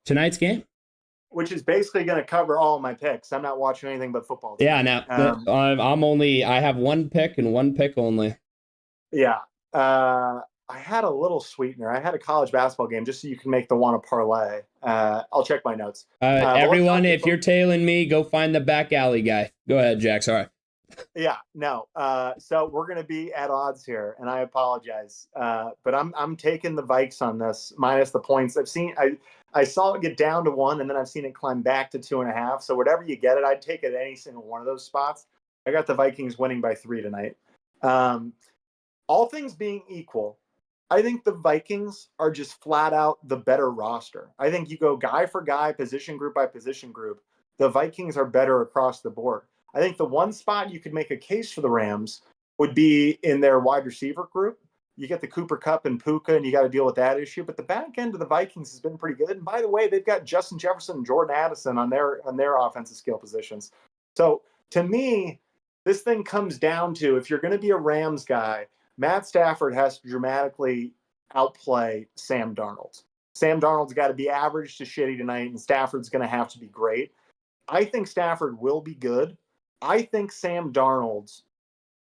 Speaker 1: tonight's game,
Speaker 2: which is basically going to cover all of my picks. I'm not watching anything but football.
Speaker 1: Yeah, no, I have one pick and one pick only.
Speaker 2: Yeah. I had a little sweetener. I had a college basketball game just so you can make the one a parlay. I'll check my notes.
Speaker 1: Everyone, if you're tailing me, go find the back alley guy. Go ahead, Jack. Sorry.
Speaker 2: Yeah, no. So we're going to be at odds here, and I apologize. But I'm taking the Vikes on this minus the points. I saw it get down to 1, and then I've seen it climb back to 2.5. So whatever you get it, I'd take it at any single one of those spots. I got the Vikings winning by 3 tonight. All things being equal, I think the Vikings are just flat out the better roster. I think you go guy for guy, position group by position group. The Vikings are better across the board. I think the one spot you could make a case for the Rams would be in their wide receiver group. You get the Cooper Kupp and Puka, and you got to deal with that issue. But the back end of the Vikings has been pretty good. And by the way, they've got Justin Jefferson and Jordan Addison on their offensive skill positions. So to me, this thing comes down to, if you're going to be a Rams guy, Matt Stafford has to dramatically outplay Sam Darnold. Sam Darnold's got to be average to shitty tonight, and Stafford's going to have to be great. I think Stafford will be good. I think Sam Darnold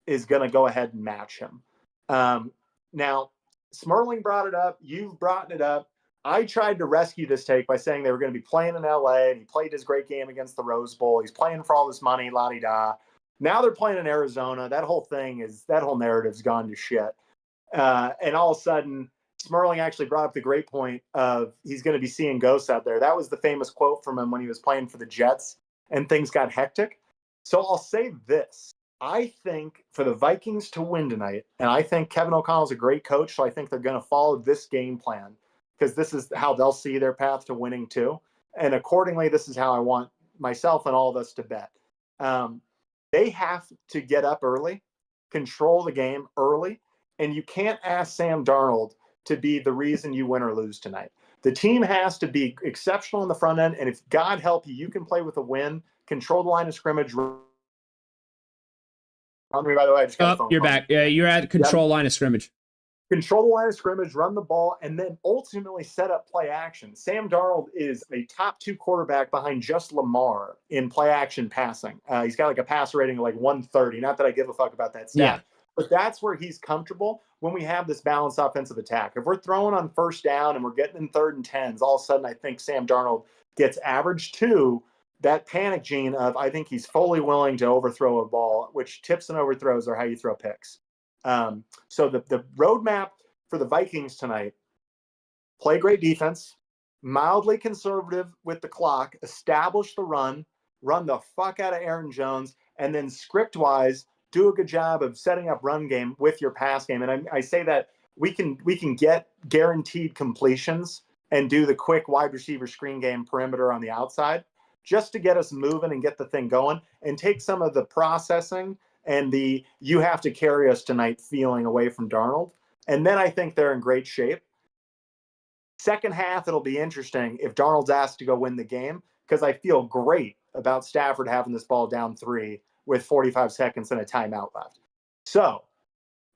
Speaker 2: is going to go ahead and match him. Now, Smerling brought it up. You've brought it up. I tried to rescue this take by saying they were going to be playing in L.A., and he played his great game against the Rose Bowl. He's playing for all this money, la-di-da. Now they're playing in Arizona. That whole narrative's gone to shit. And all of a sudden, Smerling actually brought up the great point of he's going to be seeing ghosts out there. That was the famous quote from him when he was playing for the Jets and things got hectic. So I'll say this. I think for the Vikings to win tonight, and I think Kevin O'Connell's a great coach, so I think they're going to follow this game plan because this is how they'll see their path to winning too. And accordingly, this is how I want myself and all of us to bet. They have to get up early, control the game early, and you can't ask Sam Darnold to be the reason you win or lose tonight. The team has to be exceptional in the front end, and if God help you, you can play with a win, control the line of scrimmage. By the way, I just got a phone
Speaker 1: you're
Speaker 2: call.
Speaker 1: back. Yeah, you're at control line of scrimmage.
Speaker 2: Control the line of scrimmage, run the ball, and then ultimately set up play action. Sam Darnold is a top 2 quarterback behind just Lamar in play action passing. He's got like a passer rating of like 130. Not that I give a fuck about that stat. Yeah. But that's where he's comfortable when we have this balanced offensive attack. If we're throwing on first down and we're getting in 3rd and 10s, all of a sudden I think Sam Darnold gets average 2. That panic gene of I think he's fully willing to overthrow a ball, which tips and overthrows are how you throw picks. So the roadmap for the Vikings tonight, play great defense, mildly conservative with the clock, establish the run the fuck out of Aaron Jones, and then script-wise, do a good job of setting up run game with your pass game. And I say that we can get guaranteed completions and do the quick wide receiver screen game perimeter on the outside just to get us moving and get the thing going and take some of the processing and the you have to carry us tonight feeling away from Darnold. And then I think they're in great shape. Second half, it'll be interesting if Darnold's asked to go win the game because I feel great about Stafford having this ball down 3 with 45 seconds and a timeout left. So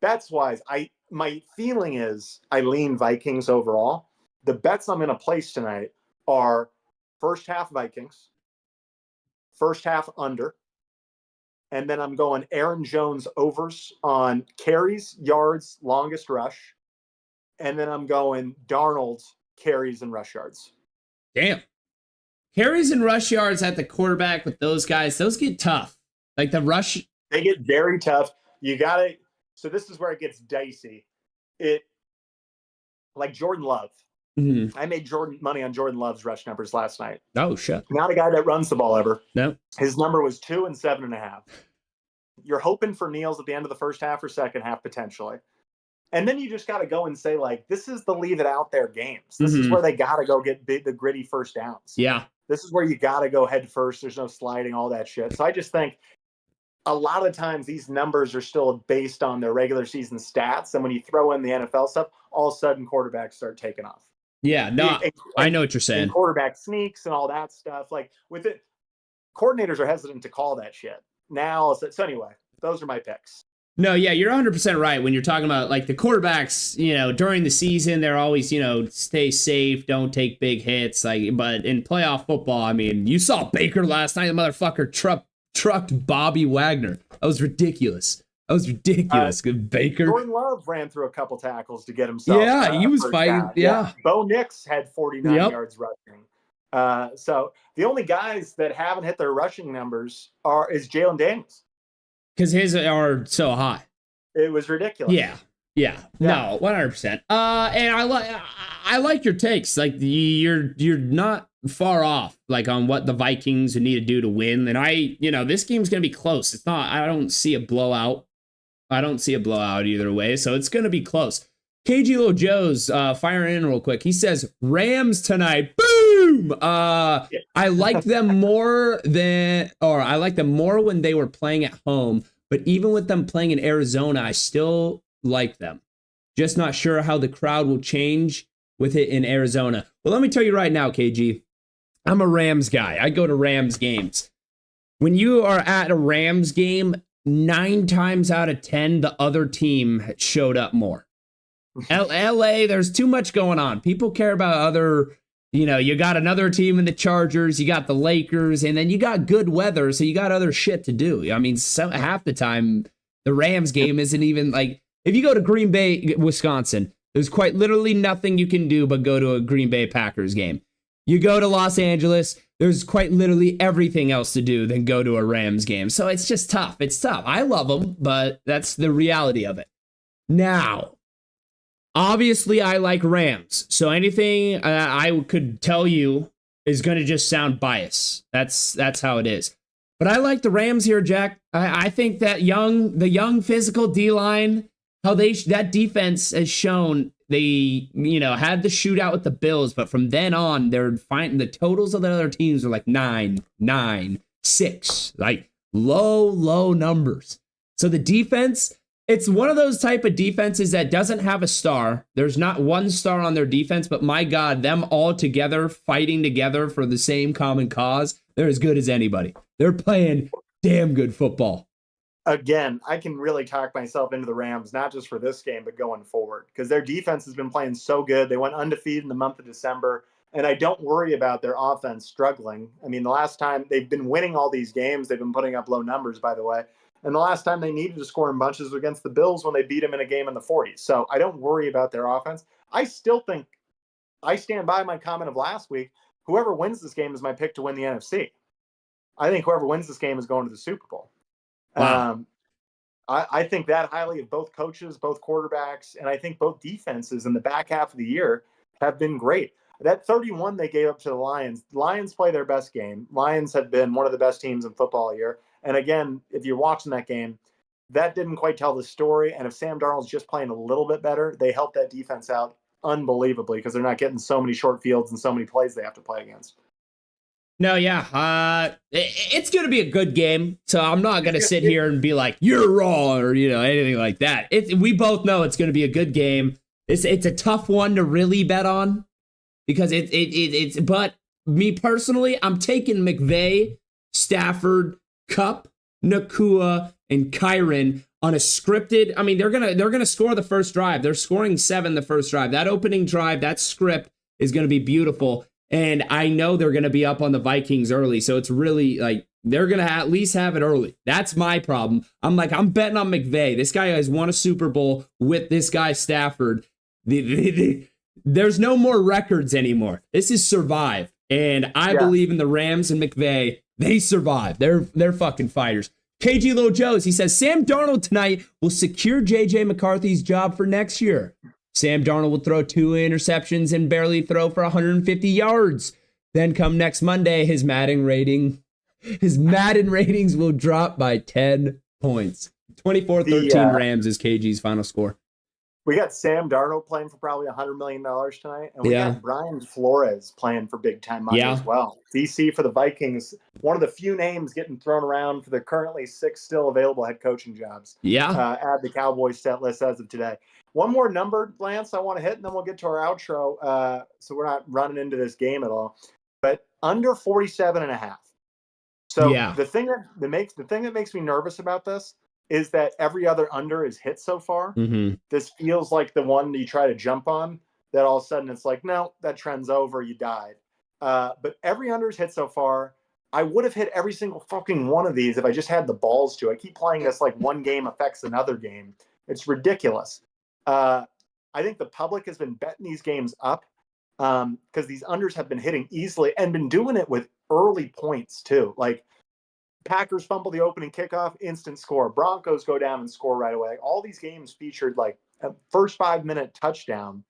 Speaker 2: bets wise, my feeling is I lean Vikings overall. The bets I'm going to place tonight are first half Vikings, first half under, and then I'm going Aaron Jones overs on carries, yards, longest rush, and then I'm going Darnold carries and rush yards.
Speaker 1: Damn. Carries and rush yards at the quarterback with those guys, those get tough. Like the rush.
Speaker 2: They get very tough. You got to. So this is where it gets dicey. Like Jordan Love. Mm-hmm. I made money on Jordan Love's rush numbers last night.
Speaker 1: Oh, shit.
Speaker 2: Not a guy that runs the ball ever.
Speaker 1: No.
Speaker 2: His number was 2 and 7.5. You're hoping for Neals at the end of the first half or second half, potentially. And then you just got to go and say, like, this is the leave it out there games. This is where they got to go get the gritty first downs.
Speaker 1: Yeah.
Speaker 2: This is where you got to go head first. There's no sliding, all that shit. So I just think a lot of times these numbers are still based on their regular season stats. And when you throw in the NFL stuff, all of a sudden quarterbacks start taking off.
Speaker 1: Yeah, no, I know what you're saying.
Speaker 2: Quarterback sneaks and all that stuff. Like with it, coordinators are hesitant to call that shit. Now, so anyway, those are my picks.
Speaker 1: No, yeah, you're 100% right. When you're talking about like the quarterbacks, during the season, they're always, stay safe, don't take big hits. Like, but in playoff football, I mean, you saw Baker last night. The motherfucker trucked Bobby Wagner. That was ridiculous. Baker.
Speaker 2: Jordan Love ran through a couple tackles to get himself.
Speaker 1: Yeah, he was fighting.
Speaker 2: Down.
Speaker 1: Yeah.
Speaker 2: Bo Nix had 49 yards rushing. So the only guys that haven't hit their rushing numbers is Jalen Daniels.
Speaker 1: Because his are so high.
Speaker 2: It was ridiculous.
Speaker 1: Yeah. No, 100%. And I like your takes. Like you're not far off, like on what the Vikings need to do to win. And this game's gonna be close. It's not. I don't see a blowout. Either way. So it's gonna be close. KG Little Joe's firing in real quick. He says Rams tonight. Boom. I like them more when they were playing at home. But even with them playing in Arizona, I still like them. Just not sure how the crowd will change with it in Arizona. Well, let me tell you right now, KG, I'm a Rams guy. I go to Rams games. When you are at a Rams game, 9 times out of 10, the other team showed up more. LA, there's too much going on. People care about other, you got another team in the Chargers, you got the Lakers, and then you got good weather, so you got other shit to do. I mean, half the time, the Rams game isn't even like, if you go to Green Bay, Wisconsin, there's quite literally nothing you can do but go to a Green Bay Packers game. You go to Los Angeles, there's quite literally everything else to do than go to a Rams game. So it's just tough. It's tough. I love them, but that's the reality of it. Now, Obviously, I like Rams. So anything I could tell you is going to just sound biased. That's how it is. But I like the Rams here, Jack. I think that the young physical D-line, how that defense has shown they, had the shootout with the Bills, but from then on, they're finding the totals of the other teams are like 9, 6, like low numbers. So the defense, it's one of those type of defenses that doesn't have a star. There's not one star on their defense, but my God, them all together, fighting together for the same common cause, they're as good as anybody. They're playing damn good football.
Speaker 2: Again, I can really talk myself into the Rams, not just for this game, but going forward, because their defense has been playing so good. They went undefeated in the month of December, and I don't worry about their offense struggling. I mean, the last time they've been winning all these games, they've been putting up low numbers, by the way. And the last time they needed to score in bunches was against the Bills when they beat them in a game in the 40s. So I don't worry about their offense. I still think I stand by my comment of last week. Whoever wins this game is my pick to win the NFC. I think whoever wins this game is going to the Super Bowl.
Speaker 1: Wow.
Speaker 2: I think that highly of both coaches, both quarterbacks, and I think both defenses in the back half of the year have been great. That 31 they gave up to the Lions play their best game. Lions have been one of the best teams in football all year. And again, if you're watching that game, that didn't quite tell the story. And if Sam Darnold's just playing a little bit better, they help that defense out unbelievably because they're not getting so many short fields and so many plays they have to play against.
Speaker 1: No, yeah. It's going to be a good game. So I'm not going to sit here and be like, you're wrong or, anything like that. We both know it's going to be a good game. It's a tough one to really bet on because but me personally, I'm taking McVay, Stafford, Kupp, Nakua, and Kyron on a scripted. I mean, they're gonna score the first drive. They're scoring 7 the first drive. That opening drive, that script is going to be beautiful. And I know they're going to be up on the Vikings early. So it's really like they're going to at least have it early. That's my problem. I'm betting on McVay. This guy has won a Super Bowl with this guy Stafford. There's no more records anymore. This is survive. And I believe in the Rams and McVay. They survive. They're fucking fighters. KG Lil Joes, he says, Sam Darnold tonight will secure JJ McCarthy's job for next year. Sam Darnold will throw 2 interceptions and barely throw for 150 yards. Then come next Monday, his Madden ratings will drop by 10 points. 24-13 Rams is KG's final score.
Speaker 2: We got Sam Darnold playing for probably $100 million tonight. And we got Brian Flores playing for big time money as well. DC for the Vikings, one of the few names getting thrown around for the currently 6 still available head coaching jobs. Add the Cowboys set list as of today. One more number, Lance, I want to hit, and then we'll get to our outro. So we're not running into this game at all. But under 47.5. So the thing that makes me nervous about this is that every other under is hit so far. Mm-hmm. This feels like the one you try to jump on that all of a sudden it's like, no, that trend's over, you died. But every under is hit so far. I would have hit every single fucking one of these if I just had the balls to. I keep playing this like one game affects another game. It's ridiculous. I think the public has been betting these games up because these unders have been hitting easily and been doing it with early points too. Like Packers fumble the opening kickoff, instant score. Broncos go down and score right away. All these games featured like a first 5-minute touchdown,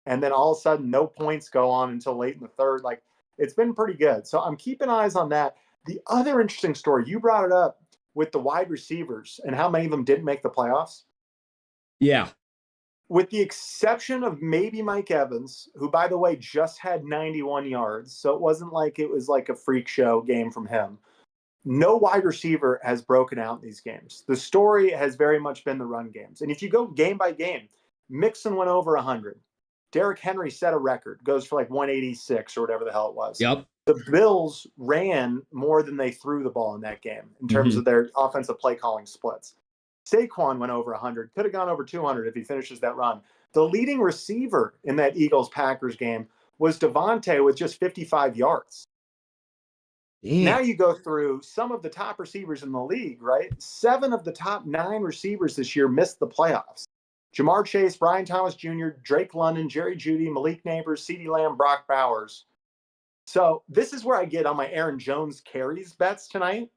Speaker 2: and then all of a sudden no points go on until late in the third. Like it's been pretty good. So I'm keeping eyes on that. The other interesting story, you brought it up with the wide receivers and how many of them didn't make the playoffs.
Speaker 1: Yeah.
Speaker 2: With the exception of maybe Mike Evans, who, by the way, just had 91 yards. So it wasn't like it was like a freak show game from him. No wide receiver has broken out in these games. The story has very much been the run games. And if you go game by game, Mixon went over 100. Derrick Henry set a record, goes for like 186 or whatever the hell it was.
Speaker 1: Yep.
Speaker 2: The Bills ran more than they threw the ball in that game in terms of their offensive play calling splits. Saquon went over 100, could have gone over 200 if he finishes that run. The leading receiver in that Eagles-Packers game was Devontae with just 55 yards. Damn. Now you go through some of the top receivers in the league, right? 7 of the top 9 receivers this year missed the playoffs. Jamar Chase, Brian Thomas Jr., Drake London, Jerry Jeudy, Malik Neighbors, CeeDee Lamb, Brock Bowers. So this is where I get on my Aaron Jones carries bets tonight,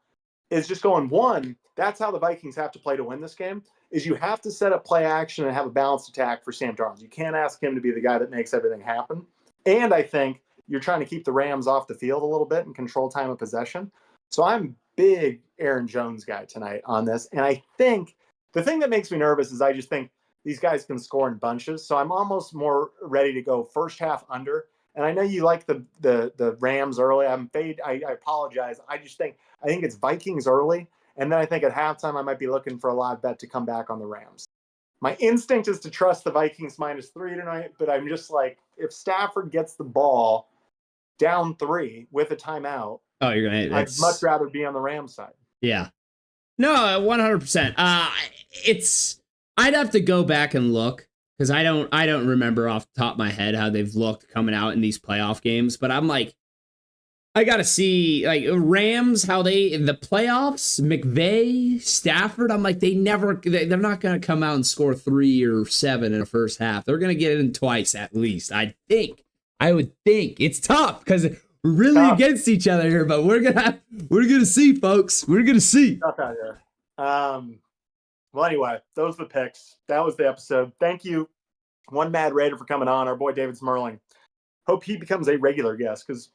Speaker 2: is just going, 1, that's how the Vikings have to play to win this game. is you have to set up play action and have a balanced attack for Sam Darnold. You can't ask him to be the guy that makes everything happen. And I think you're trying to keep the Rams off the field a little bit and control time of possession. So I'm big Aaron Jones guy tonight on this. And I think the thing that makes me nervous is I just think these guys can score in bunches. So I'm almost more ready to go first half under. And I know you like the Rams early. I apologize. I think it's Vikings early. And then I think at halftime, I might be looking for a live bet to come back on the Rams. My instinct is to trust the Vikings -3 tonight, but I'm just like, if Stafford gets the ball down 3 with a timeout, I'd much rather be on the Rams side.
Speaker 1: Yeah. No, 100%. I'd have to go back and look because I don't remember off the top of my head how they've looked coming out in these playoff games, but I'm like, I gotta see like Rams, how they in the playoffs, McVay, Stafford. I'm like, they're not gonna come out and score 3 or 7 in the first half. They're gonna get it in twice at least. I would think it's tough because we're really against each other here, but we're gonna see, folks. We're gonna see.
Speaker 2: Tough out here. Well, anyway, those are the picks. That was the episode. Thank you, One Mad Raider, for coming on. Our boy David Smerling. Hope he becomes a regular guest because.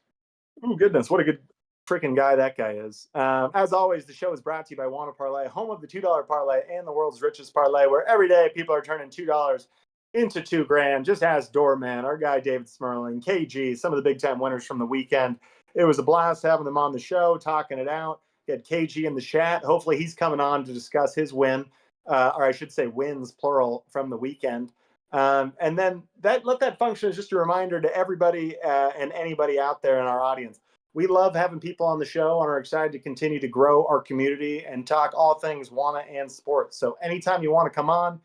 Speaker 2: Oh, goodness. What a good freaking guy that guy is. As always, the show is brought to you by Wanna Parlay, home of the $2 parlay and the world's richest parlay, where every day people are turning $2 into $2,000. Just ask Doorman, our guy David Smerling, KG, some of the big-time winners from the weekend. It was a blast having them on the show, talking it out. We had KG in the chat. Hopefully he's coming on to discuss his win, or I should say wins, plural, from the weekend. And then let that function as just a reminder to everybody and anybody out there in our audience. We love having people on the show and are excited to continue to grow our community and talk all things Wanna and sports. So anytime you want to come on,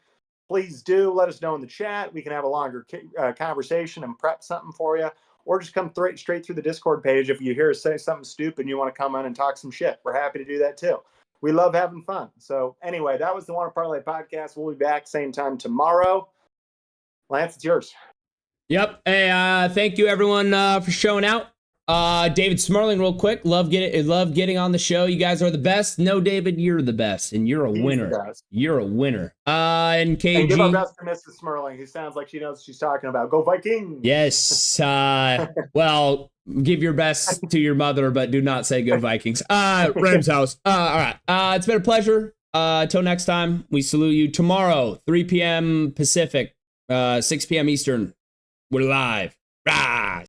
Speaker 2: please do let us know in the chat. We can have a longer conversation and prep something for you, or just come straight through the Discord page. If you hear us say something stupid and you want to come on and talk some shit, we're happy to do that too. We love having fun. So anyway, that was the Wanna Parlay podcast. We'll be back same time tomorrow. Lance, it's yours.
Speaker 1: Yep. Hey, thank you everyone for showing out. David Smerling, real quick. Love getting on the show. You guys are the best. No, David, you're the best, and you're a winner. You're a winner. And KG.
Speaker 2: And give our best to Mrs. Smerling, who sounds like she knows what she's talking about. Go Vikings.
Speaker 1: Yes. Well, give your best to your mother, but do not say go Vikings. Rams house. All right. It's been a pleasure. Till next time, we salute you tomorrow, 3 p.m. Pacific. 6 p.m. Eastern. We're live. Rah!